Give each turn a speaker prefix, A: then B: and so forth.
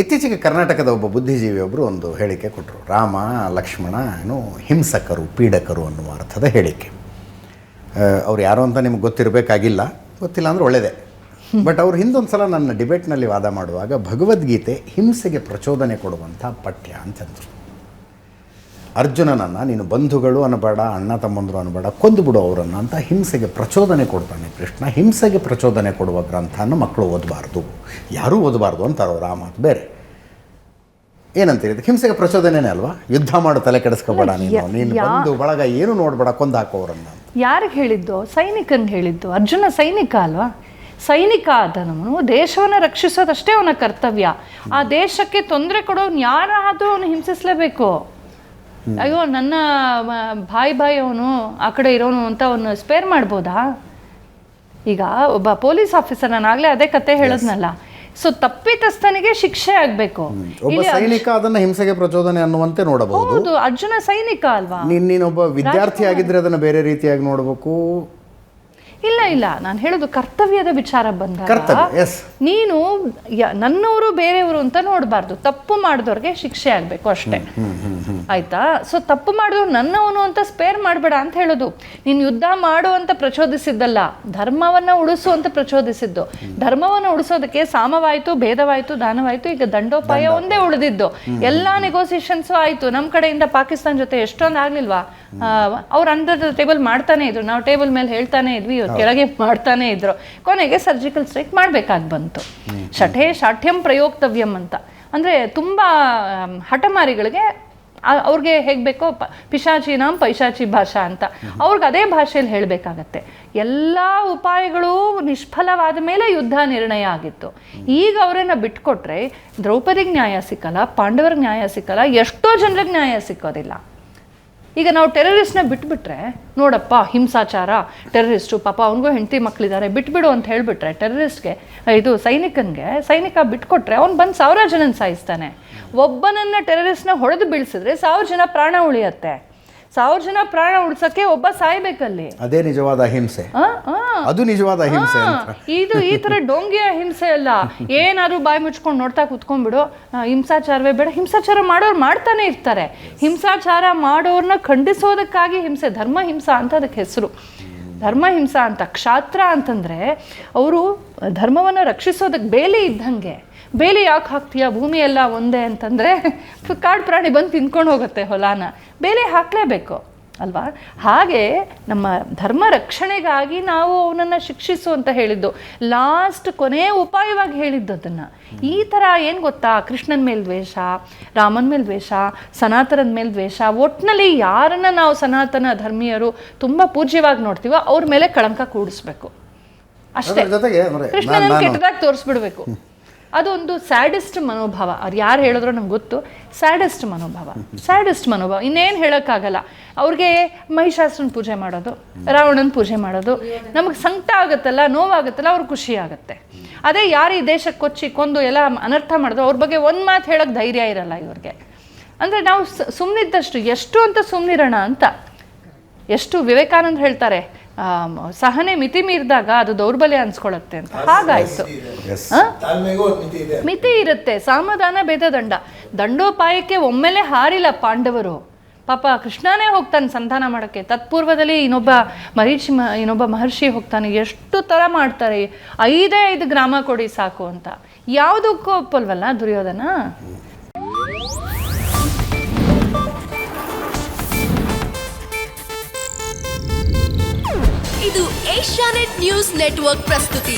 A: ಇತ್ತೀಚೆಗೆ ಕರ್ನಾಟಕದ ಒಬ್ಬ ಬುದ್ಧಿಜೀವಿಯೊಬ್ಬರು ಒಂದು ಹೇಳಿಕೆ ಕೊಟ್ಟರು. ರಾಮ ಲಕ್ಷ್ಮಣ ಏನು ಹಿಂಸಕರು, ಪೀಡಕರು ಅನ್ನುವ ಅರ್ಥದ ಹೇಳಿಕೆ. ಅವ್ರು ಯಾರು ಅಂತ ನಿಮ್ಗೆ ಗೊತ್ತಿರಬೇಕಾಗಿಲ್ಲ, ಗೊತ್ತಿಲ್ಲ ಅಂದರೆ ಒಳ್ಳೆಯದೇ. ಬಟ್ ಅವ್ರು ಹಿಂದೊಂದು ಸಲ ನನ್ನ ಡಿಬೇಟ್ನಲ್ಲಿ ವಾದ ಮಾಡುವಾಗ ಭಗವದ್ಗೀತೆ ಹಿಂಸೆಗೆ ಪ್ರಚೋದನೆ ಕೊಡುವಂಥ ಪಠ್ಯ ಅಂತಂದರು. ಅರ್ಜುನನನ್ನು ನೀನು ಬಂಧುಗಳು ಅನ್ನಬೇಡ, ಅಣ್ಣ ತಮ್ಮಂದರು ಅನ್ನಬೇಡ, ಕೊಂದುಬಿಡು ಅವರನ್ನು ಅಂತ ಹಿಂಸೆಗೆ ಪ್ರಚೋದನೆ ಕೊಡ್ತಾನೆ ಕೃಷ್ಣ. ಹಿಂಸೆಗೆ ಪ್ರಚೋದನೆ ಕೊಡುವ ಗ್ರಂಥನ ಮಕ್ಕಳು ಓದಬಾರ್ದು, ಯಾರೂ ಓದಬಾರ್ದು ಅಂತಾರೋ ರಾಮ. ಅದು ಬೇರೆ ಏನಂತೀರಿ? ಹಿಂಸೆಗೆ ಪ್ರಚೋದನೆನೇ ಅಲ್ವಾ? ಯುದ್ಧ ಮಾಡು, ತಲೆ ಕೆಡಿಸ್ಕೋಬೇಡ, ನೀನು ಬಂದು ಬಳಗ ಏನು ನೋಡಬೇಡ, ಕೊಂದು ಹಾಕೋರನ್ನ.
B: ಯಾರಿಗೆ ಹೇಳಿದ್ದು? ಸೈನಿಕನ್ ಹೇಳಿದ್ದು. ಅರ್ಜುನ ಸೈನಿಕ ಅಲ್ವಾ? ಸೈನಿಕ ಆದವನು ದೇಶವನ್ನು ರಕ್ಷಿಸೋದಷ್ಟೇ ಅವನ ಕರ್ತವ್ಯ. ಆ ದೇಶಕ್ಕೆ ತೊಂದರೆ ಕೊಡೋನು ಯಾರಾದರೂ ಅವನು ಹಿಂಸಿಸಲೇಬೇಕು. ಅಯ್ಯೋ ನನ್ನ ಬಾಯಿ ಅವನು ಆ ಕಡೆ ಇರೋನು ಅಂತ ಅವನು ಸ್ಪೇರ್ ಮಾಡ್ಬೋದಾ? ಈಗ ಒಬ್ಬ ಪೊಲೀಸ್ ಆಫೀಸರ್, ನಾನು ಆಗಲೇ ಅದೇ ಕತೆ ಹೇಳಿದ್ನಲ್ಲ. ಸೊ ತಪ್ಪಿತಸ್ಥನಿಗೆ ಶಿಕ್ಷೆ ಆಗಬೇಕು.
A: ಒಬ್ಬ ಸೈನಿಕ ಅದನ್ನ ಹಿಂಸೆಗೆ ಪ್ರಚೋದನೆ ಅನ್ನುವಂತೆ ನೋಡಬಹುದು.
B: ಹೌದು, ಅರ್ಜುನ ಸೈನಿಕ ಅಲ್ವಾ?
A: ನೀನೊಬ್ಬ ವಿದ್ಯಾರ್ಥಿ ಆಗಿದ್ರೆ ಅದನ್ನ ಬೇರೆ ರೀತಿಯಾಗಿ ನೋಡಬೇಕು.
B: ಇಲ್ಲ, ನಾನು ಹೇಳೋದು ಕರ್ತವ್ಯದ ವಿಚಾರ ಬಂದಾಗ ನೀನು ನನ್ನವರು ಬೇರೆಯವರು ಅಂತ ನೋಡಬಾರ್ದು. ತಪ್ಪು ಮಾಡಿದವ್ರಿಗೆ ಶಿಕ್ಷೆ ಆಗಬೇಕು ಅಷ್ಟೇ, ಆಯ್ತಾ? ಸೊ ತಪ್ಪು ಮಾಡಿದವ್ರು ನನ್ನವನು ಅಂತ ಸ್ಪೇರ್ ಮಾಡಬೇಡ ಅಂತ ಹೇಳೋದು. ನೀನು ಯುದ್ಧ ಮಾಡು ಅಂತ ಪ್ರಚೋದಿಸಿದ್ದಲ್ಲ, ಧರ್ಮವನ್ನು ಉಳಿಸು ಅಂತ ಪ್ರಚೋದಿಸಿದ್ದು. ಧರ್ಮವನ್ನು ಉಳಿಸೋದಕ್ಕೆ ಸಾಮವಾಯಿತು, ಭೇದವಾಯಿತು, ದಾನವಾಯಿತು, ಈಗ ದಂಡೋಪಾಯ ಒಂದೇ ಉಳಿದಿದ್ದು. ಎಲ್ಲ ನೆಗೋಸಿಯೇಷನ್ಸು ಆಯಿತು. ನಮ್ಮ ಕಡೆಯಿಂದ ಪಾಕಿಸ್ತಾನ ಜೊತೆ ಎಷ್ಟೊಂದು ಆಗಲಿಲ್ವಾ? ಅವ್ರು ಅಂಡರ್ ಟೇಬಲ್ ಮಾಡ್ತಾನೆ ಇದ್ರು, ನಾವು ಟೇಬಲ್ ಮೇಲೆ ಹೇಳ್ತಾನೆ ಇದ್ವಿ, ಇವ್ರು ಕೆಳಗೆ ಮಾಡ್ತಾನೆ ಇದ್ರು. ಕೊನೆಗೆ ಸರ್ಜಿಕಲ್ ಸ್ಟ್ರೈಕ್ ಮಾಡಬೇಕಾಗಿ ಬಂತು. ಶಠೇ ಶಾಠ್ಯಂ ಪ್ರಯೋಕ್ತವ್ಯಂ ಅಂತ. ಅಂದರೆ ತುಂಬ ಹಠಮಾರಿಗಳಿಗೆ ಅವ್ರಿಗೆ ಹೇಗೆ ಬೇಕೋ ಪಿಶಾಚಿನಾಂ ಪೈಶಾಚಿ ಭಾಷಾ ಅಂತ ಅವ್ರಿಗೆ ಅದೇ ಭಾಷೆಯಲ್ಲಿ ಹೇಳಬೇಕಾಗತ್ತೆ. ಎಲ್ಲ ಉಪಾಯಗಳು ನಿಷ್ಫಲವಾದ ಮೇಲೆ ಯುದ್ಧ ನಿರ್ಣಯ ಆಗಿತ್ತು. ಈಗ ಅವರನ್ನು ಬಿಟ್ಕೊಟ್ರೆ ದ್ರೌಪದಿಗೆ ನ್ಯಾಯ ಸಿಕ್ಕಲ್ಲ, ಪಾಂಡವರಿಗೆ ನ್ಯಾಯ ಸಿಕ್ಕಲ್ಲ, ಎಷ್ಟೋ ಜನರಿಗೆ ನ್ಯಾಯ ಸಿಕ್ಕೋದಿಲ್ಲ. ಈಗ ನಾವು ಟೆರರಿಸ್ಟ್ನ ಬಿಟ್ಬಿಟ್ರೆ, ನೋಡಪ್ಪ ಹಿಂಸಾಚಾರ, ಟೆರರಿಸ್ಟು ಪಾಪ ಅವನಿಗೂ ಹೆಂಡತಿ ಮಕ್ಕಳಿದ್ದಾರೆ, ಬಿಟ್ಬಿಡು ಅಂತ ಹೇಳಿಬಿಟ್ರೆ ಟೆರರಿಸ್ಟ್ಗೆ, ಸೈನಿಕ ಬಿಟ್ಕೊಟ್ರೆ ಅವ್ನು ಬಂದು 1000 ಜನನ ಸಾಯಿಸ್ತಾನೆ. ಒಬ್ಬನನ್ನು ಟೆರರಿಸ್ಟ್ನ ಹೊಡೆದು ಬೀಳಿಸಿದ್ರೆ 1000 ಜನ ಪ್ರಾಣ ಉಳಿಯತ್ತೆ. 1000 ಜನ ಪ್ರಾಣ ಉಳಿಸೋಕ್ಕೆ ಒಬ್ಬ ಸಾಯ್ಬೇಕಲ್ಲಿ.
A: ಅದೇ ನಿಜವಾದ ಹಿಂಸೆ. ಅದು ನಿಜವಾದ ಹಿಂಸೆ.
B: ಇದು ಈ ಥರ ಡೋಂಗಿಯ ಹಿಂಸೆ ಅಲ್ಲ. ಏನಾದ್ರು ಬಾಯಿ ಮುಚ್ಕೊಂಡು ನೋಡ್ತಾ ಕೂತ್ಕೊಂಡ್ಬಿಡು, ಹಿಂಸಾಚಾರವೇ ಬೇಡ. ಹಿಂಸಾಚಾರ ಮಾಡೋರು ಮಾಡ್ತಾನೆ ಇರ್ತಾರೆ. ಹಿಂಸಾಚಾರ ಮಾಡೋರನ್ನ ಖಂಡಿಸೋದಕ್ಕಾಗಿ ಹಿಂಸೆ, ಧರ್ಮ ಹಿಂಸಾ ಅಂತ ಅದಕ್ಕೆ ಹೆಸರು. ಧರ್ಮ ಹಿಂಸಾ ಅಂತ. ಕ್ಷಾತ್ರ ಅಂತಂದರೆ ಅವರು ಧರ್ಮವನ್ನು ರಕ್ಷಿಸೋದಕ್ಕೆ ಬೇಲಿ ಇದ್ದಂಗೆ. ಬೇಲಿ ಯಾಕೆ ಹಾಕ್ತೀಯ? ಭೂಮಿ ಎಲ್ಲ ಒಂದೇ ಅಂತಂದರೆ ಕಾಡು ಪ್ರಾಣಿ ಬಂದು ತಿನ್ಕೊಂಡು ಹೋಗುತ್ತೆ ಹೊಲಾನ. ಬೇಲಿ ಹಾಕಲೇಬೇಕು ಅಲ್ವಾ? ಹಾಗೆ ನಮ್ಮ ಧರ್ಮ ರಕ್ಷಣೆಗಾಗಿ ನಾವು ಅವನನ್ನು ಶಿಕ್ಷಿಸು ಅಂತ ಹೇಳಿದ್ದು. ಲಾಸ್ಟ್ ಕೊನೆಯ ಉಪಾಯವಾಗಿ ಹೇಳಿದ್ದು ಅದನ್ನು. ಈ ಥರ ಏನು ಗೊತ್ತಾ, ಕೃಷ್ಣನ ಮೇಲೆ ದ್ವೇಷ, ರಾಮನ ಮೇಲೆ ದ್ವೇಷ, ಸನಾತನದ ಮೇಲೆ ದ್ವೇಷ, ಒಟ್ಟಿನಲ್ಲಿ ಯಾರನ್ನು ನಾವು ಸನಾತನ ಧರ್ಮೀಯರು ತುಂಬ ಪೂಜ್ಯವಾಗಿ ನೋಡ್ತೀವೋ ಅವ್ರ ಮೇಲೆ ಕಳಂಕ ಕೂಡಿಸ್ಬೇಕು ಅಷ್ಟೇ. ಕೃಷ್ಣನ ಕೆಟ್ಟದಾಗಿ ತೋರಿಸ್ಬಿಡ್ಬೇಕು. ಅದೊಂದು ಸ್ಯಾಡಿಸ್ಟ್ ಮನೋಭಾವ. ಅವ್ರು ಯಾರು ಹೇಳಿದ್ರು ನಮ್ಗೆ ಗೊತ್ತು. ಸ್ಯಾಡಿಸ್ಟ್ ಮನೋಭಾವ. ಇನ್ನೇನು ಹೇಳೋಕ್ಕಾಗಲ್ಲ. ಅವ್ರಿಗೆ ಮಹಿಷಾಸುರನ ಪೂಜೆ ಮಾಡೋದು, ರಾವಣನ ಪೂಜೆ ಮಾಡೋದು, ನಮಗೆ ಸಂಕಟ ಆಗುತ್ತಲ್ಲ, ನೋವಾಗುತ್ತಲ್ಲ, ಅವ್ರಿಗೆ ಖುಷಿ ಆಗುತ್ತೆ. ಅದೇ ಯಾರು ಈ ದೇಶಕ್ಕೆ ಕೊಚ್ಚಿ ಕೊಂದು ಎಲ್ಲ ಅನರ್ಥ ಮಾಡೋದು, ಅವ್ರ ಬಗ್ಗೆ ಒಂದು ಮಾತು ಹೇಳೋಕ್ಕೆ ಧೈರ್ಯ ಇರಲ್ಲ ಇವ್ರಿಗೆ. ಅಂದರೆ ನಾವು ಸುಮ್ಮನಿದ್ದಷ್ಟು ಎಷ್ಟು ಅಂತ ಸುಮ್ಮನಿರೋಣ ಅಂತ. ಎಷ್ಟು ವಿವೇಕಾನಂದ ಹೇಳ್ತಾರೆ, ಸಹನೆ ಮಿತಿ ಮೀರಿದಾಗ ಅದು ದೌರ್ಬಲ್ಯ ಅನ್ಸ್ಕೊಳತ್ತೆ ಅಂತ. ಹಾಗಾಯ್ತು. ಮಿತಿ ಇರುತ್ತೆ. ಸಾಮಧಾನ ಭೇದ ದಂಡ. ದಂಡೋಪಾಯಕ್ಕೆ ಒಮ್ಮೆಲೆ ಹಾರಿಲ್ಲ ಪಾಂಡವರು. ಪಾಪ ಕೃಷ್ಣನೇ ಹೋಗ್ತಾನೆ ಸಂಧಾನ ಮಾಡೋಕ್ಕೆ. ತತ್ಪೂರ್ವದಲ್ಲಿ ಇನ್ನೊಬ್ಬ ಮಹರ್ಷಿ ಹೋಗ್ತಾನೆ. ಎಷ್ಟು ಥರ ಮಾಡ್ತಾರೆ. 5 ಗ್ರಾಮ ಕೊಡಿ ಸಾಕು ಅಂತ. ಯಾವುದಕ್ಕೂ ಒಪ್ಪಲ್ವಲ್ಲ ದುರ್ಯೋಧನ.
C: ಇದು ಏಷ್ಯಾನೆಟ್ ನ್ಯೂಸ್ ನೆಟ್ವರ್ಕ್ ಪ್ರಸ್ತುತಿ.